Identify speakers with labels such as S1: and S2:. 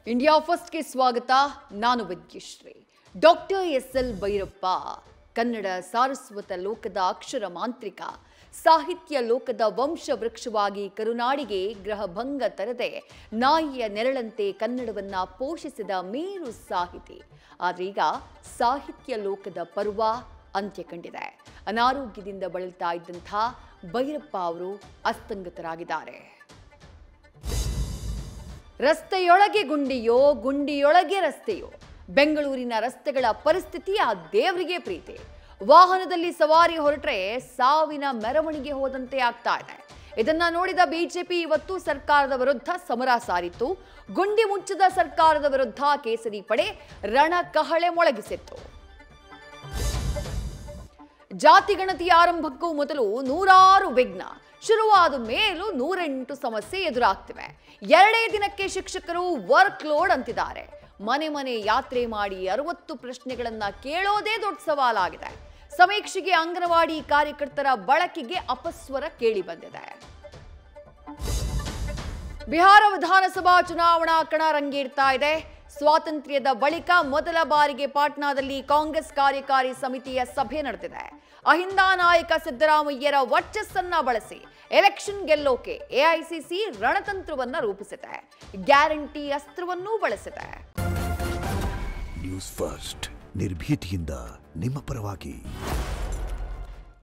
S1: India first ಗೆ ಸ್ವಾಗತ. ನಾನು ವಿದ್ಯಶ್ರೀ. Doctor SL. ಭೈರಪ್ಪ ಕನ್ನಡ ಸಾರಸ್ವತ ಲೋಕದ ಅಕ್ಷರ ಮಾಂತ್ರಿಕ, ಸಾಹಿತ್ಯ ಲೋಕದ ವಂಶವೃಕ್ಷವಾಗಿ ಕರುನಾಡಿಗೆ ಗ್ರಹಭಂಗ ತರದೆ ನಾಯಿಯ ನೆರಳಂತೆ ಕನ್ನಡವನ್ನ ಪೋಷಿಸಿದ ಮೇರು ಸಾಹಿತಿ. ಆದ್ರೀಗ ಸಾಹಿತ್ಯ ಲೋಕದ ಪರ್ವ ಅಂತ್ಯ ಕಂಡಿದೆ. ಅನಾರೋಗ್ಯದಿಂದ ಬಳಲ್ತಾ ಇದ್ದಂಥ ಭೈರಪ್ಪ ಅವರು ಅಸ್ತಂಗತರಾಗಿದ್ದಾರೆ. ರಸ್ತೆಯೊಳಗೆ ಗುಂಡಿಯೋ, ಗುಂಡಿಯೊಳಗೆ ರಸ್ತೆಯೋ, ಬೆಂಗಳೂರಿನ ರಸ್ತೆಗಳ ಪರಿಸ್ಥಿತಿ ಆ ದೇವರಿಗೆ ಪ್ರೀತಿ. ವಾಹನದಲ್ಲಿ ಸವಾರಿ ಹೊರಟ್ರೆ ಸಾವಿನ ಮೆರವಣಿಗೆ ಹೋದಂತೆ ಆಗ್ತಾ ಇದೆ. ಇದನ್ನ ನೋಡಿದ ಬಿಜೆಪಿ ಇವತ್ತು ಸರ್ಕಾರದ ವಿರುದ್ಧ ಸಮರ ಸಾರಿತ್ತು. ಗುಂಡಿ ಮುಚ್ಚಿದ ಸರ್ಕಾರದ ವಿರುದ್ಧ ಕೇಸರಿ ಪಡೆ ರಣಕಹಳೆ ಮೊಳಗಿಸಿತ್ತು. ಜಾತಿ ಗಣತಿ ಆರಂಭಕ್ಕೂ ಮೊದಲು ನೂರಾರು ವಿಘ್ನ, ಶುರುವಾದ ಮೇಲೂ 108 ಸಮಸ್ಯೆ ಎದುರಾಗ್ತಿವೆ. 2 ದಿನಕ್ಕೆ ಶಿಕ್ಷಕರು ವರ್ಕ್ ಲೋಡ್ ಅಂತಿದ್ದಾರೆ. ಮನೆ ಮನೆ ಯಾತ್ರೆ ಮಾಡಿ 60 ಪ್ರಶ್ನೆಗಳನ್ನ ಕೇಳೋದೇ ದೊಡ್ಡ ಸವಾಲಾಗಿದೆ. ಸಮೀಕ್ಷೆಗೆ ಅಂಗನವಾಡಿ ಕಾರ್ಯಕರ್ತರ ಬಳಕೆಗೆ ಅಪಸ್ವರ ಕೇಳಿ ಬಂದಿದೆ. ಬಿಹಾರ ವಿಧಾನಸಭಾ ಚುನಾವಣಾ ಕಣ ರಂಗೇರ್ತಾ ಇದೆ. ಸ್ವಾತಂತ್ರ್ಯದ ಬಳಿಕ ಮೊದಲ ಬಾರಿಗೆ ಪಾಟ್ನಾದಲ್ಲಿ ಕಾಂಗ್ರೆಸ್ ಕಾರ್ಯಕಾರಿ ಸಮಿತಿಯ ಸಭೆ ನಡೆದಿದೆ. ಅಹಿಂದ ನಾಯಕ ಸಿದ್ದರಾಮಯ್ಯರ ವರ್ಚಸ್ಸನ್ನ ಬಳಸಿ ಎಲೆಕ್ಷನ್ ಗೆಲ್ಲೋಕೆ ಎಐಸಿಸಿ ರಣತಂತ್ರವನ್ನ ರೂಪಿಸಿದೆ. ಗ್ಯಾರಂಟಿ ಅಸ್ತ್ರವನ್ನೂ ಬಳಸಿದೆ.
S2: ನ್ಯೂಸ್ ಫಸ್ಟ್, ನಿರ್ಭೀತಿಯಿಂದ ನಿಮ್ಮ ಪರವಾಗಿ.